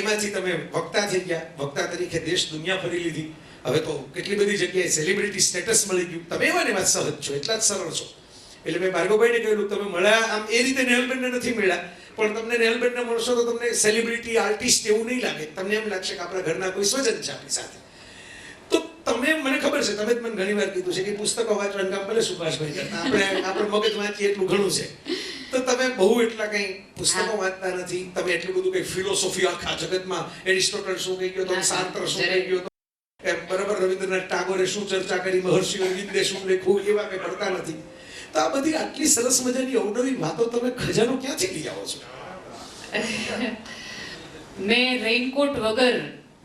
એમાંથી તમે વક્તા થઈ ગયા, વક્તા તરીકે દેશ દુનિયા ફરી લીધી, હવે તો કેટલી બધી જગ્યાએ સેલિબ્રિટી સ્ટેટસ મળી ગયું, તમે એવા ને એમાં સહજ છો, એટલા જ સરળ છો. એટલે મેં ભાર્ગવભાઈને કહ્યું તમે મળ્યા આમ એ રીતે નેહલબેનને નથી મળ્યા, પણ તમને નેહલબેનને મળશો તો તમને સેલિબ્રિટી આર્ટિસ્ટ એવું નહીં લાગે, તમને એમ લાગશે કે આપણા ઘરના કોઈ સ્વજન છે આપણી સાથે. તો તમે, મને ખબર છે તમે જ મને ઘણી વાર કીધું છે કે પુસ્તકો વાંચવાનું કામ ભલે સુભાષભાઈ કરતા, આપણે મગજ વાંચીએ એટલું ઘણું છે. તો તમે બહુ એટલા કંઈ પુસ્તકો વાંચતા નથી, તમે એટલું બધું કંઈ ફિલોસોફી આખા જગતમાં એરિસ્ટોટલ શું કહી ગયો તો, સાર્ત્ર શું કહી ગયો તો, બરાબર રવિન્દ્રનાથ ટાગોરે શું ચર્ચા કરી, મહર્ષિ અરવિંદે શું લખ્યું, એવા કંઈ પડતા નથી. તો આ બધી આટલી સરસ મજાની અવનવી વાતો તમે ખજાનો ક્યાંથી લઈ આવો છો? મેં રેઇનકોટ વગર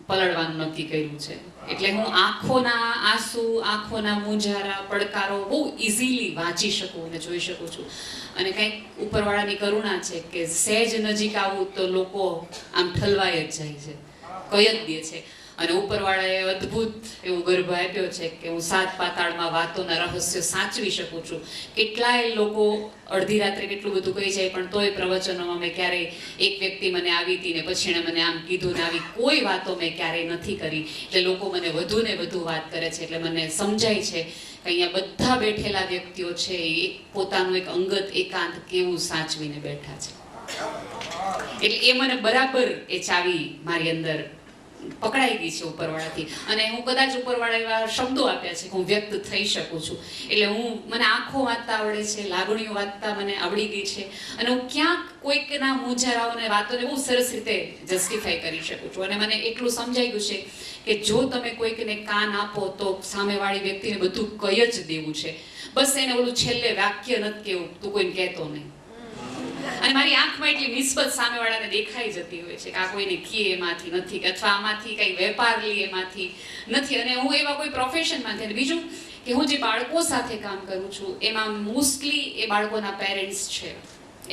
પલળવાનું નક્કી કર્યું છે. એટલે હું આંખોના આંસુ, આંખોના મૂંઝારા, પડકારો બહુ ઇઝીલી વાંચી શકું અને જોઈ શકું છું. અને કંઈક ઉપરવાળાની કરુણા છે કે સહેજ નજીક આવું તો લોકો આમ ઠલવાઈ જ જાય છે, કઈ જ દે છે. અને ઉપરવાળાએ અદ્ભુત એવું ગર્ભ આપ્યો છે કે હું 7 પાતાળમાં વાતોના રહસ્યો સાચવી શકું છું. કેટલાય લોકો અડધી રાત્રે કેટલું બધું કહી જાય, પણ તોય પ્રવચનોમાં મેં ક્યારેય એક વ્યક્તિ મને આવી હતી ને પછી એણે મને આમ કીધું ને આવી કોઈ વાતો મેં ક્યારેય નથી કરી. એટલે લોકો મને વધુ ને વધુ વાત કરે છે. એટલે મને સમજાય છે કે અહીંયા બધા બેઠેલા વ્યક્તિઓ છે એ પોતાનું એક અંગત એકાંત કેવું સાચવીને બેઠા છે. એટલે એ મને બરાબર એ ચાવી મારી અંદર પકડાઈ ગઈ છે ઉપરવાળાથી. અને હું કદાચ ઉપરવાળા એવા શબ્દો આપ્યા છે કે હું વ્યક્ત થઈ શકું છું. એટલે મને આંખો વાંચતા આવડે છે, લાગણીઓ વાંચતા મને આવડી ગઈ છે. અને હું ક્યાંક કોઈકના મૂંઝારાઓને વાતોને બહુ સરસ રીતે જસ્ટિફાઈ કરી શકું છું. અને મને એટલું સમજાઈ ગયું છે કે જો તમે કોઈકને કાન આપો તો સામેવાળી વ્યક્તિને બધું કહી જ દેવું છે. બસ એને ઓલું છેલ્લે વાક્ય નથી કેવું, તું કોઈને કહેતો નહીં. અને મારી આંખમાં એટલી નિસ્બત સામેવાળાને દેખાઈ જતી હોય છે કે આ કોઈને કીએ એમાંથી નથી, અથવા આમાંથી કંઈ વેપાર લે એમાંથી નથી. અને હું એવા કોઈ પ્રોફેશનમાં નથી. અને બીજું કે હું જે બાળકો સાથે કામ કરું છું એમાં મોસ્ટલી એ બાળકોના પેરેન્ટ્સ છે.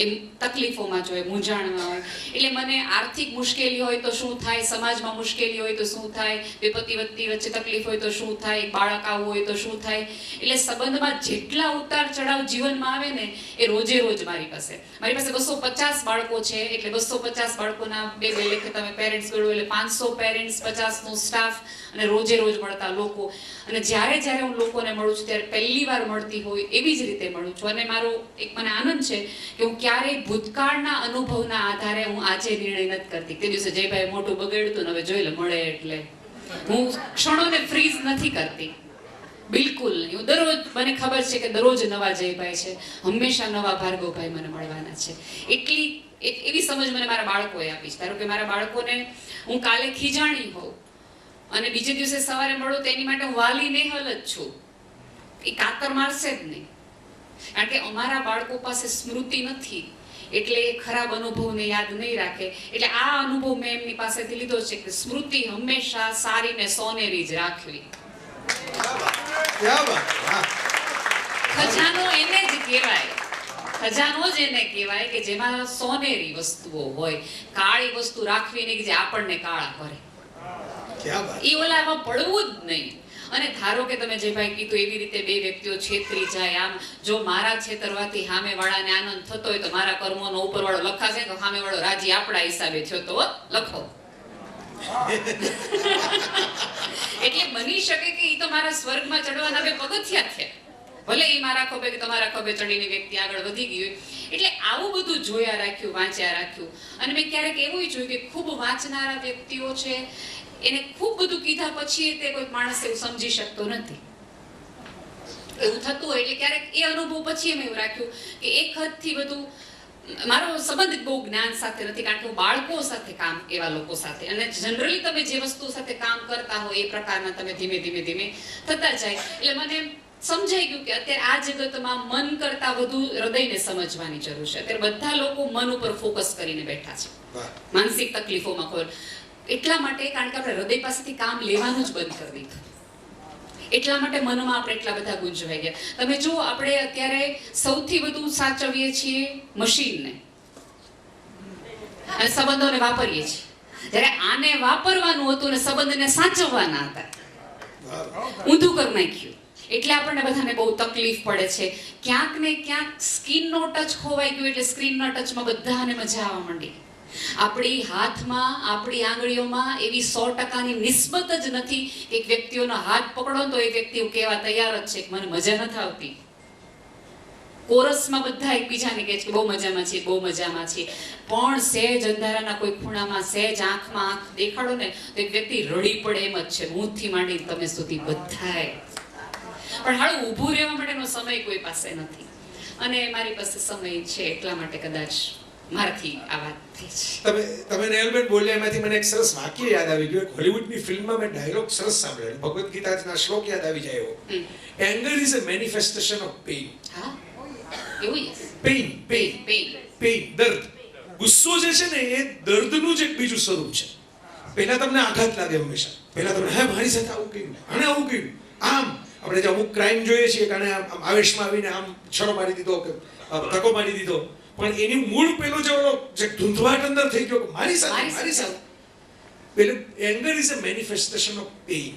એ તકલીફોમાં જ હોય, મૂંઝાણમાં હોય. એટલે મને આર્થિક મુશ્કેલી હોય તો શું થાય, સમાજમાં મુશ્કેલી હોય તો શું થાય, બે પતિ પત્ની વચ્ચે તકલીફ હોય તો શું થાય, બાળક આવવું હોય તો શું થાય. એટલે સંબંધમાં જેટલા ઉતાર ચઢાવ જીવનમાં આવે ને એ રોજે રોજ મારી પાસે 250 બાળકો છે. એટલે 250 બાળકોના બે લેખે તમે પેરેન્ટ્સ ગણો એટલે 500 પેરેન્ટ્સ, 50નો સ્ટાફ અને રોજે રોજ મળતા લોકો. અને જ્યારે જ્યારે હું લોકોને મળું છું ત્યારે પહેલી વાર મળતી હોય એવી જ રીતે મળું છું. અને મારો એક મને આનંદ છે કે હું ક્યારેય ભૂતકાળના અનુભવના આધારે હું આજે નિર્ણય નથી કરતી. તે દિવસે જયભાઈ મોટું બગાડ્યું હતું ને હવે જોઈ લે મળે. એટલે હું ક્ષણોને ફ્રીઝ નથી કરતી, બિલકુલ નહીં. હું દરરોજ, મને ખબર છે કે દરરોજ નવા જયભાઈ છે, હંમેશા નવા ભાર્ગવભાઈ મને મળવાના છે. એટલી એવી સમજ મને મારા બાળકોએ આપી છે. ધારો કે મારા બાળકોને હું કાલે ખીજાણી હોઉં અને બીજે દિવસે સવારે મળું તો એની માટે હું વાલી નેહલ જ છું. એ કાતર મારશે જ નહીં, કારણ કે અમારા બાળકો પાસે સ્મૃતિ નથી. એટલે એ ખરાબ અનુભવને યાદ નહીં રાખે. એટલે આ અનુભવ મેં એમની પાસેથી લીધો છે કે સ્મૃતિ હંમેશા સારી ને સોનેરી જ રાખવી. ખજાનો એને જ કહેવાય, ખજાનો જ એને કહેવાય કે જેમાં સોનેરી વસ્તુઓ હોય. કાળી વસ્તુ રાખવી નહીં કે જે આપણને કાળા કરે. એ ઓલામાં પડવું જ નહીં. અને ધારો કે તમે જે ભાઈ કીધું એવી રીતે બે વ્યક્તિઓ છેતરી જાય, આમ જો મારા છેતરવાથી સામેવાળાને આનંદ થતો હોય તો મારા કર્મોનો ઉપરવાળો લખાશે તો સામેવાળો રાજી આપણા હિસાબે થયો તો લખો. એટલે બની શકે કે એ તો મારા સ્વર્ગમાં ચડવાના બે પગથિયા છે, ભલે એ મારા ખભે કે તમારા ખભે ચડીને વ્યક્તિ આગળ વધી ગઈ હોય. એટલે આવું બધું જોયા રાખ્યું, વાંચ્યા રાખ્યું. અને મેં ક્યારેક એવું જોયું કે ખૂબ વાંચનારા વ્યક્તિઓ છે એને ખૂબ બધું કીધા પછી તે કોઈ માણસ એવું સમજી શકતો નથી. એવું થતું હોય. એટલે ક્યારેક એ અનુભવ પછી એમ એવું રાખ્યું કે એક હદથી બધું મારો સંબંધ બહુ જ્ઞાન સાથે નથી, કારણ કે હું બાળકો સાથે કામ, એવા લોકો સાથે. અને જનરલી તમે જે વસ્તુ સાથે કામ કરતા હોય એ પ્રકારના તમે ધીમે ધીમે ધીમે થતા જાય. એટલે મને સમજાઈ ગયું કે અત્યારે આ જગતમાં મન કરતા વધુ હૃદયને સમજવાની જરૂર છે. અત્યારે બધા લોકો મન ઉપર ફોકસ કરીને બેઠા છે, માનસિક તકલીફોમાં ખબર. એટલા માટે કારણ કે આપણે હૃદય પાસેથી કામ લેવાનું જ બંધ કરી દીધું. એટલા માટે મનમાં આપણે એટલા બધા ગુંજવાઈ ગયા. તમે જુઓ, આપણે અત્યારે સૌથી વધુ સાચવીએ છીએ મશીનને અને સંબંધોને વાપરીએ છીએ. જ્યારે આને વાપરવાનું હતું ને સંબંધને સાચવવાના હતા, ઊંધું કરી નાખ્યું. એટલે આપણને બધાને બહુ તકલીફ પડે છે. ક્યાંક ને ક્યાંક સ્કિનનો ટચ ખોવાઈ ગયો. એટલે સ્ક્રીનના ટચમાં બધાને મજા આવવા માંડી. આપણી હાથમાં, આપણી આંગળીઓમાં એવી 100%ની નિસ્બત જ નથી કે એક વ્યક્તિઓનો હાથ પકડો ને તો એ વ્યક્તિ એવું કહેવા તૈયાર જ છે કે મને મજા નથી આવતી. કોરસમાં બધા એકબીજાને કહે છે કે બહુ મજામાં છીએ, બહુ મજામાં છીએ, પણ સહેજ અંધારાના કોઈ ખૂણામાં સહેજ આંખમાં આંખ દેખાડો ને તો એક વ્યક્તિ રડી પડે એમ જ છે, હું માંડી તમે સુધી બધાય. પણ હાલ ઊભું રહેવા માટેનો સમય કોઈ પાસે નથી, અને મારી પાસે સમય છે એટલા માટે કદાચ મારાથી આ વાત થઈ છે. તમે નેહલબેન બોલ્યા એમાંથી મને એક સરસ વાક્ય યાદ આવી ગયું. એક હોલિવૂડની ફિલ્મમાં મેં ડાયલોગ સરસ સાંભળ્યો, ભગવદ્ ગીતાના શ્લોક યાદ આવી જાય એવો. Anger is a manifestation of pain. હા, એવું યસ. પેઇન, પેઇન, પેઇન, દર્દ. ગુસ્સો જે છે ને એ દર્દનું જ એક બીજું સ્વરૂપ છે. પહેલા તમને આઘાત લાગે હંમેશા, પહેલા તમને હે મારી સાથે આવું કર્યું, આને આવું કર્યું, આમ આપણે જે અમુક ક્રાઇમ જોઈએ છીએ કે આમ આવેશમાં આવીને આમ છરો મારી દીધો કે ધક્કો મારી દીધો, પણ એની મૂળ પેલો જે ધૂંધવાટ અંદર થઈ ગયો કે મારી સાથે પેલું anger is a manifestation of pain.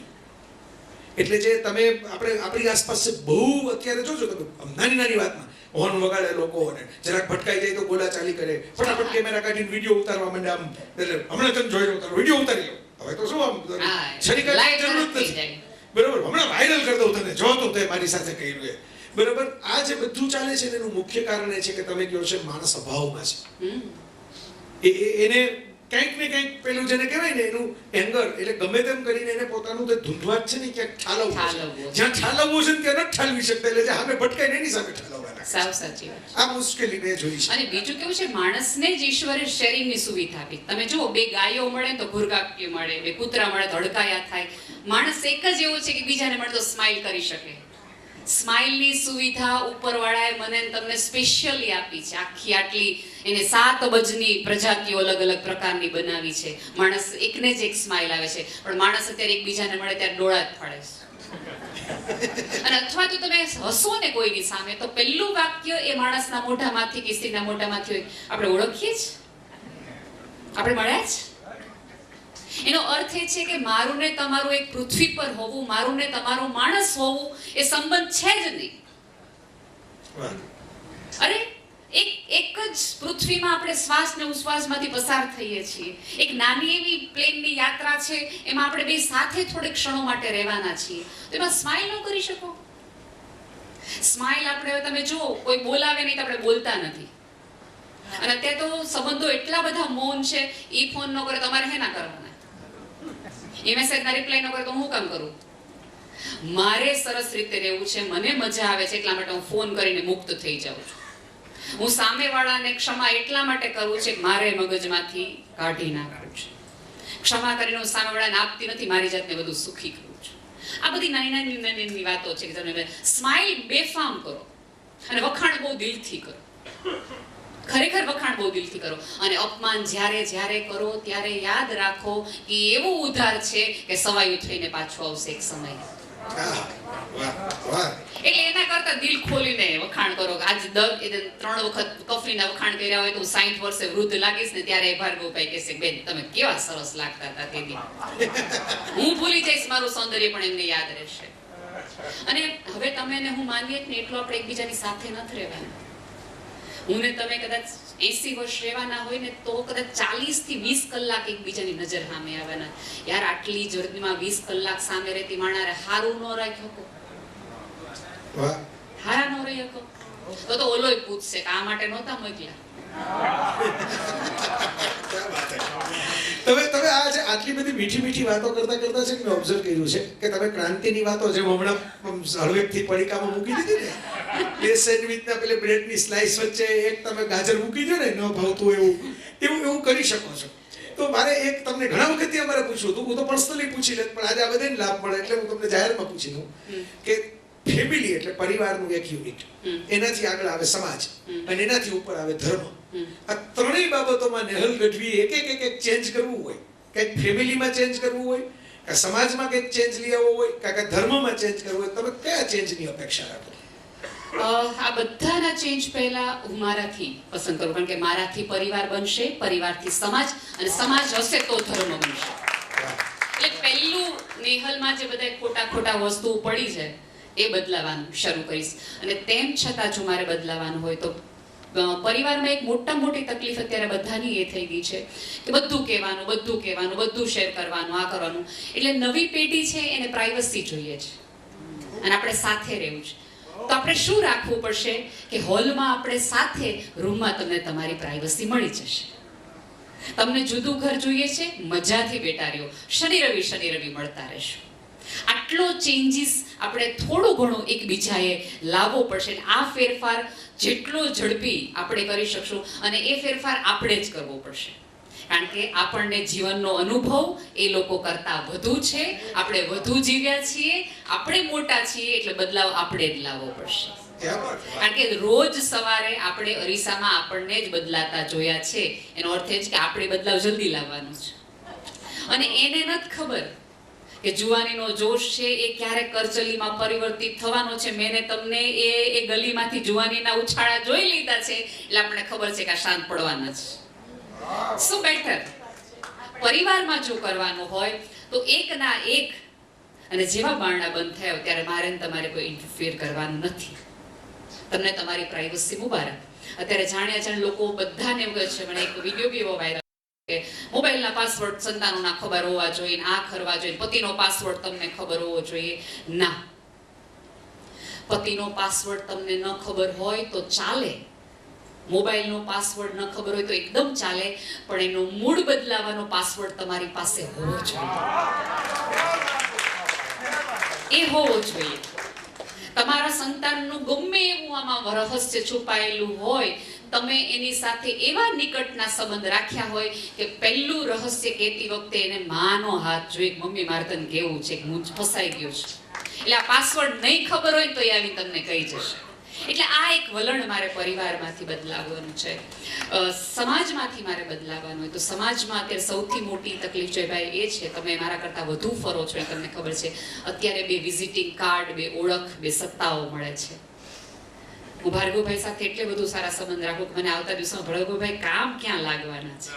એટલે જે તમે આપણી આસપાસ બહુ અત્યારે જોજો તમે નાની નાની વાતમાં હોર્ન વગાડે લોકો, અને જરાક ભટકાઈ જાય તો બોલાચાલી કરે, ફટાફટ કેમેરા કાઢીને વિડીયો ઉતારવા માંડે. આમ એટલે હમણાં તમે જોઈ લો, વિડીયો ઉતારી લો. હવે તો શું આમ છરીકાની જરૂર નથી, બરોબર, હમણાં વાયરલ કરી દઉં તને, જો તો તે મારી સાથે કર્યું એ. બરાબર, આ જે બધું ચાલે છે એનું મુખ્ય કારણ એ છે કે તમે કહો છો માણસ અભાવમાં છે. એને કંઈક ને કંઈક પેલું જેને કહેવાય ને એનું એંગર, એટલે ગમે તેમ કરીને એને પોતાનું જે ધૂંધવાટ છે ને ક્યાંક ઠાલવવું છે. જ્યાં ઠાલવવું છે ત્યાં નથી ઠાલવી શકતા, એટલે સામે ભટકાઈને એની સામે ઠાલવવાના. સાવ સાચી વાત. આ મુશ્કેલી મેં જોઈ છે. અને બીજું કેવું છે, માણસને જ ઈશ્વરે શેરિંગની સુવિધા આપી. તમે જુઓ, બે ગાયો મળે તો ઘુરગાપ્યું મળે, બે કૂતરા મળે તો હડકાયા થાય. માણસ એક જ એવો છે કે બીજાને મળે તો સ્માઈલ કરી શકે. સ્માઇલની સુવિધા ઉપરવાળાએ મને તમને સ્પેશિયલી આપી છે. આખી આટલી એને 7 અબજની પ્રજાતિઓ અલગ અલગ પ્રકારની બનાવી છે. માણસ એકને જ એક સ્માઇલ આવે છે, પણ માણસ અત્યારે એકબીજાને મળે ત્યારે ડોળા જ ફાડે છે. અને અથવા તો તમે હસો ને કોઈની સામે તો પહેલું વાક્ય એ માણસના મોઢામાંથી કે સ્ત્રીના મોઢામાંથી હોય, આપણે ઓળખીએ જ, આપણે મળ્યા જ. એનો અર્થ એ છે કે મારું ને તમારું એક પૃથ્વી પર હોવું, મારું ને તમારું માણસ હોવું એ સંબંધ છે જ નહીં. અરે એક જ પૃથ્વીમાં આપણે શ્વાસ ને ઉશ્વાસમાંથી પસાર થઈએ છીએ. એક નાની એવી પ્લેનની યાત્રા છે, એમાં આપણે બે સાથે થોડીક ક્ષણો માટે રહેવાના છીએ, તો એમાં સ્માઇલ ન કરી શકો? સ્માઇલ આપણે, તમે જુઓ, કોઈ બોલાવે નહીં તો આપણે બોલતા નથી. અને અત્યારે તો સંબંધો એટલા બધા મૌન છે. ઈ ફોન ન કરે તમારે હે ના કરવાના, એ મેસેજ ના રિપ્લાય ન કરે તો હું કામ કરું? મારે સરસ રીતે રહેવું છે, મને મજા આવે છે, એટલા માટે હું ફોન કરીને મુક્ત થઈ જાઉં છું. હું સામેવાળાને ક્ષમા એટલા માટે કરું છે કે મારે મગજમાંથી કાઢી નાખવું છે. ક્ષમા કરીને હું સામેવાળાને આપતી નથી, મારી જાતને બધું સુખી કરું છું. આ બધી નાની નાની વાતો છે કે તમે સ્માઇલ બેફામ કરો અને વખાણ બહુ દિલથી કરો. ખરેખર વખાણ બહુ દિલથી કરો. અને અપમાન જ્યારે જ્યારે કરો ત્યારે યાદ રાખો કે એવું ઉધાર છે કે સવાયું થઈને પાછું આવશે એક સમય. એટલે એના કરતા દિલ ખોલીને વખાણ કરો. આજ 3 વખત કફીના વખાણ કર્યા હોય તો 60 વર્ષે વૃદ્ધ લાગીશ ને ત્યારે ભાર્ગવભાઈ કહેશે, બેન તમે કેવા સરસ લાગતા હતા તે દી. હું ભૂલી જઈશ મારું સૌંદર્ય, પણ એમને યાદ રહેશે. અને હવે તમે ને હું માનીએ ને એટલું આપણે એકબીજાની સાથે નથી રહેવાનું. હું ને તમે કદાચ 80 વર્ષ રહેવાના હોય ને તો કદાચ 40 થી 20 કલાક એકબીજાની નજર સામે આવવાના. યાર આટલી જર્નીમાં 20 કલાક સામે રહેતી માણારે હારું ન રાખ્યો કો, હારા ન રહી શકો તો ઓલોય પૂછશે કે આ માટે નહોતા મોકલ્યા. તમે આજે આટલી બધી મીઠી વાતો કરતા છે કે મેં ઓબ્ઝર્વ કર્યું છે કે તમે ક્રાંતિની વાતો જેમ હમણાં હળવેકથી પડીકામાં મૂકી દીધી ને, એ સેન્ડવિચના પેલે બ્રેડની સ્લાઇસ વચ્ચે એક તમે ગાજર મૂકી દો ને, ન ભાવતું એવું કરી શકો છો. તો મારે એક તમને ઘણા વખતથી અમારે પૂછવું હતું, હું તો પર્સનલી પૂછી લેત, પણ આજે આ બધાને લાભ મળે એટલે હું તમને જાહેરમાં પૂછી લઉં કે ફેમિલી એટલે પરિવારનું એક યુનિટ, એનાથી આગળ આવે સમાજ, અને એનાથી ઉપર આવે ધર્મ. આ ત્રણેય બાબતોમાં નેહલ ગઢવી એક ચેન્જ કરવું હોય, કંઈક ફેમિલીમાં ચેન્જ કરવું હોય, કે સમાજમાં કંઈક ચેન્જ લઈ આવવો હોય, કે ધર્મમાં ચેન્જ કરવું હોય, તમે કયા ચેન્જની અપેક્ષા રાખો? આ બધાના ચેન્જ પહેલા હું મારાથી પસંદ કરું, કારણ કે મારાથી પરિવાર બનશે, પરિવારથી સમાજ, અને સમાજ હશે તો ધર્મ બનશે. એટલે પહેલું નેહલમાં જે બધા ખોટા વસ્તુઓ પડી છે એ બદલાવાનું શરૂ કરીશ. અને તેમ છતાં જો મારે બદલાવાનું હોય તો પરિવારમાં એક મોટામાં મોટી તકલીફ અત્યારે બધાની એ થઈ ગઈ છે કે બધું કહેવાનું, બધું શેર કરવાનું, આ કરવાનું. એટલે નવી પેઢી છે એને પ્રાઇવસી જોઈએ છે અને આપણે સાથે રહેવું છે. તો આપણે શું રાખવું પડશે કે હોલમાં આપણે સાથે, રૂમમાં તમને તમારી પ્રાઇવસી મળી જશે. તમને જુદું ઘર જોઈએ છે, મજાથી બેઠા રહ્યો, શનિ રવિ મળતા રહેશું. આટલો ચેન્જીસ આપણે થોડું ઘણું એકબીજાએ લાવવો પડશે. આ ફેરફાર જેટલો ઝડપી આપણે કરી શકશું અને એ ફેરફાર આપણે જ કરવો પડશે, કારણ કે આપણને જીવનનો અનુભવ એ લોકો કરતા વધુ છે. આપણે વધુ જીવ્યા છીએ, આપણે મોટા છીએ, એટલે બદલાવ આપણે જ લાવવો પડશે. કારણ કે રોજ સવારે આપણે અરીસામાં આપણને જ બદલાતા જોયા છે. એનો અર્થ એ છે કે આપણે બદલાવ જલ્દી લાવવાનો છે. અને એને નથી ખબર કે જુવાનીનો જોશ છે એ ક્યારે કરચલીમાં પરિવર્તિત થવાનો છે. મેં તમને એ ગલીમાંથી જુવાનીના ઉછાળા જોઈ લીધા છે, એટલે આપણને ખબર છે કે આ શાંત પડવાના છે. શું બેટર પરિવારમાં જો કરવાનું હોય તો એકના એક, અને જેવા બારણા બંધ થયા ત્યારે મારે તમારે કોઈ ઇન્ટરફિયર કરવાનું નથી. તમને તમારી પ્રાઇવસી મુબારક. અત્યારે જાણ્યા લોકો બધાને એવું કહે છે, મને એક વિડીયો બી એવો વાયરલ કે મોબાઈલના પાસવર્ડ સંતાનોના ખબર હોવા જોઈએ, આ કરવા જોઈએ, પતિનો પાસવર્ડ તમને ખબર હોવો જોઈએ. ના, પતિનો પાસવર્ડ તમને ન ખબર હોય તો ચાલે, મોબાઈલનો પાસવર્ડ ન ખબર હોય તો એકદમ ચાલે, પણ એનો મૂડ બદલાવાનો પાસવર્ડ તમારી પાસે હોવો જોઈએ. એ હોવો જોઈએ. તમારા સંતાનનું ગમે એવું આમાં રહસ્ય છુપાયેલું હોય, તમે એની સાથે એવા નિકટના સંબંધ રાખ્યા હોય કે પહેલું રહસ્ય કહેતી વખતે એને માનો હાથ જોઈ, મમ્મી મારે તને કેવું છે કે હું ફસાઈ ગયો છું. એટલે આ પાસવર્ડ નહીં ખબર હોય તો એ આવી તમને કહી જશે. એટલે આ એક વલણ મારે પરિવારમાંથી બદલાવવાનું છે. સમાજમાંથી મારે બદલાવવાનું હોય તો સમાજમાં અત્યારે સૌથી મોટી તકલીફ છે ભાઈ એ છે, તમે મારા કરતાં વધુ ફરો છો, તમને ખબર છે. અત્યારે 2 વિઝિટિંગ કાર્ડ, 2 ઓળખ, 2 સત્તાઓ મળે છે. હું ભાર્ગવભાઈ સાથે એટલે બધું સારા સંબંધ રાખું કે મને આવતા દિવસોમાં ભાર્ગવભાઈ કામ ક્યાં લાગવાના છે.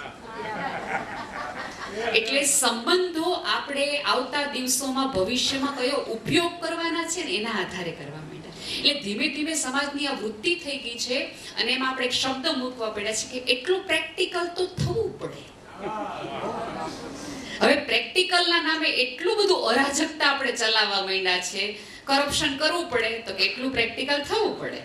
એટલે સંબંધો આપણે આવતા દિવસોમાં ભવિષ્યમાં કયો ઉપયોગ કરવાના છે ને એના આધારે કરવા માંડ્યા. એટલે ધીમે ધીમે સમાજની આ વૃત્તિ થઈ ગઈ છે અને એમાં આપણે એક શબ્દ મૂકવા પડ્યા છે કે એટલું પ્રેક્ટિકલ તો થવું પડે. હવે પ્રેક્ટિકલના નામે એટલું બધું અરાજકતા આપણે ચલાવવા માંડ્યા છે, કરપ્શન કરવું પડે તો કેટલું પ્રેક્ટિકલ થવું પડે.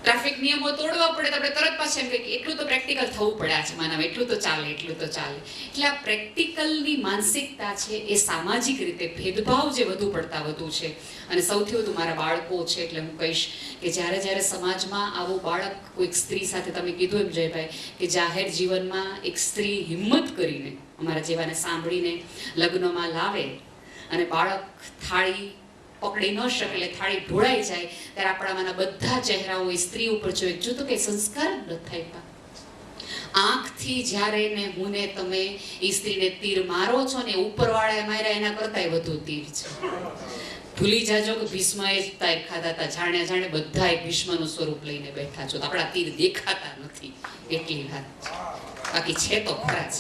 ટ્રાફિક નિયમો તોડવા પડે તો આપણે તરત પાછા એમ કહીએ એટલું તો પ્રેક્ટિકલ થવું પડે આ જમાનામાં, એટલું તો ચાલે. એટલે આ પ્રેક્ટિકલની માનસિકતા છે એ સામાજિક રીતે ભેદભાવ જે વધુ પડતા વધુ છે. અને સૌથી વધુ મારા બાળકો છે, એટલે હું કહીશ કે જ્યારે સમાજમાં આવું બાળક કોઈક સ્ત્રી સાથે, તમે કીધું એમ જયભાઈ કે જાહેર જીવનમાં એક સ્ત્રી હિંમત કરીને અમારા જેવાને સાંભળીને લગ્નમાં લાવે અને બાળક થાળી પકડી ન શકે એટલે થાળી ઢોળાઈ જાય ત્યારે આપણામાંના બધા ચહેરાઓ એ સ્ત્રી ઉપર જોઈએ. જો તો કઈ સંસ્કાર ન થાય. આંખથી જ્યારે ને હું ને તમે એ સ્ત્રીને તીર મારો છો ને ઉપરવાળાએ માર્યા એના કરતાંય વધુ તીર છે. ભૂલી જાજો કે ભીષ્મએ જ તીર ખાધા હતા, જાણે બધાએ ભીષ્મનું સ્વરૂપ લઈને બેઠા છો, તો આપણા તીર દેખાતા નથી એટલી વાત, બાકી છે તો ખરા જ.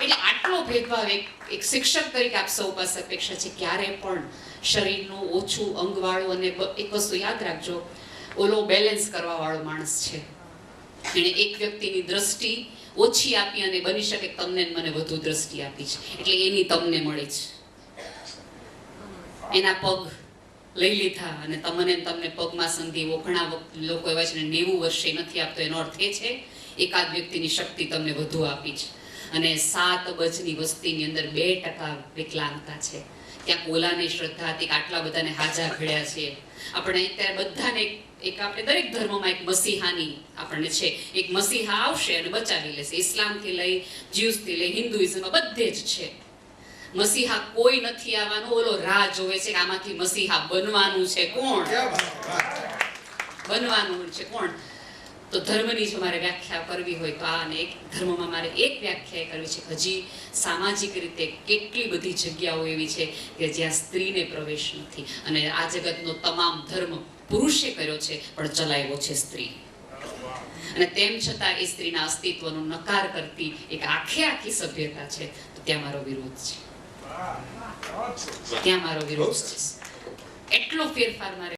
એટલે આટલો ભેદભાવ એક શિક્ષક તરીકે આપ સૌ પાસે અપેક્ષા છે, ક્યારે પણ શરીરનું ઓછું અંગવાળું, અને એક વસ્તુ યાદ રાખજો, ઓલો બેલેન્સ કરવા વાળો માણસ છે, એને એક વ્યક્તિની દ્રષ્ટિ ઓછી આપી અને બની શકે તમને મને વધુ દ્રષ્ટિ આપી છે, એટલે એની તમને મળી છે. એના પગ લઈ લીધા અને તમને પગમાં સંધિ, ઘણા લોકો એવા છે 90 વર્ષે નથી આપતો, એનો અર્થ એ છે એકાદ વ્યક્તિની શક્તિ તમને વધુ આપી છે. અને 7 અબજની વસ્તીની અંદર 2% વિકલાંગતા છે. ત્યાં ઓલાની શ્રદ્ધા હતી કે આટલા બધાને હાજા ઘડ્યા છે. આપણે અત્યારે બધાને એક આપણે દરેક ધર્મમાં એક મસીહાની આપણને છે, એક મસીહા આવશે અને બચાવી લેશે. ઇસ્લામથી લઈ જ્યુસથી લઈ હિન્દુઇઝમમાં બધે જ છે. મસીહા કોઈ નથી આવવાનું, ઓલો રાહ જોવે છે કે આમાંથી મસીહા બનવાનું છે કોણ, બનવાનું છે કોણ. તો ધર્મની જો મારે વ્યાખ્યા કરવી હોય તો આ, અને એક ધર્મમાં મારે એક વ્યાખ્યા કરવી છે કે હજી સામાજિક રીતે કેટલી બધી જગ્યાઓ એવી છે કે જ્યાં સ્ત્રીને પ્રવેશ નથી. અને આ જગતનો તમામ ધર્મ પુરુષે કર્યો છે પણ ચલાવ્યો છે સ્ત્રી. અને તેમ છતાં એ સ્ત્રીના અસ્તિત્વનો નકાર કરતી એક આખી સભ્યતા છે. તો ત્યાં મારો વિરોધ છે, ત્યાં મારો વિરોધ છે. એટલો ફેરફાર મારે